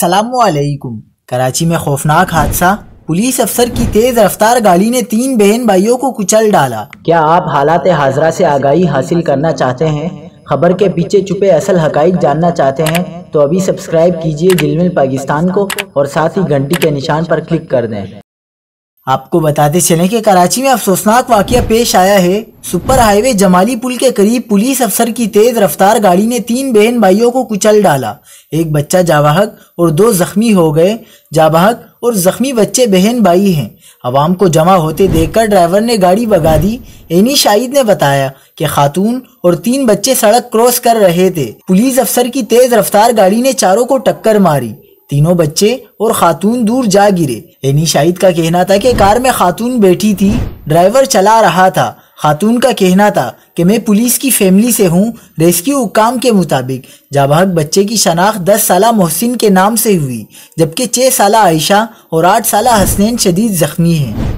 السلام علیکم۔ کراچی میں خوفناک حادثہ، پولیس افسر کی تیز رفتار گاڑی نے 3 بہن بھائیوں کو کچل ڈالا۔ کیا آپ حالات حاضرہ سے آگاہی حاصل کرنا چاہتے ہیں؟ خبر کے پیچھے چھپے اصل حقائق جاننا چاہتے ہیں تو ابھی سبسکرائب کیجئے جلمل پاکستان کو اور ساتھ ہی گھنٹی کے نشان پر کلک کر دیں۔ آپ کو بتاتے چلیں کہ کراچی میں افسوسناک واقعہ پیش آیا ہے۔ سپر ہائی وے جمالی پل کے قریب پولیس افسر کی تیز رفتار گاڑی نے 3 بہن بھائیوں کو کچل ڈالا۔ ایک بچہ جاں بحق اور 2 زخمی ہو گئے۔ جاں بحق اور زخمی بچے بہن بھائی ہیں۔ عوام کو جمع ہوتے دیکھ کر ڈرائیور نے گاڑی بھگا دی۔ عینی شاہد نے بتایا کہ خاتون اور 3 بچے سڑک کراس کر رہے تھے۔ پولیس افسر کی تیز رفتار گاڑی نے چاروں کو ٹکر ماری۔ تینوں بچے اور خاتون دور جا گرے۔ عینی شاہد کا کہنا تھا کہ کار میں خاتون بیٹھی تھی، ڈرائیور چلا رہا تھا۔ خاتون کا کہنا تھا کہ میں پولیس کی فیملی سے ہوں۔ ریسکیو حکام کے مطابق جاں بحق بچے کی شناخت 10 سالہ محسن کے نام سے ہوئی، جبکہ 6 سالہ عائشہ اور 8 سالہ حسنین شدید زخمی ہیں۔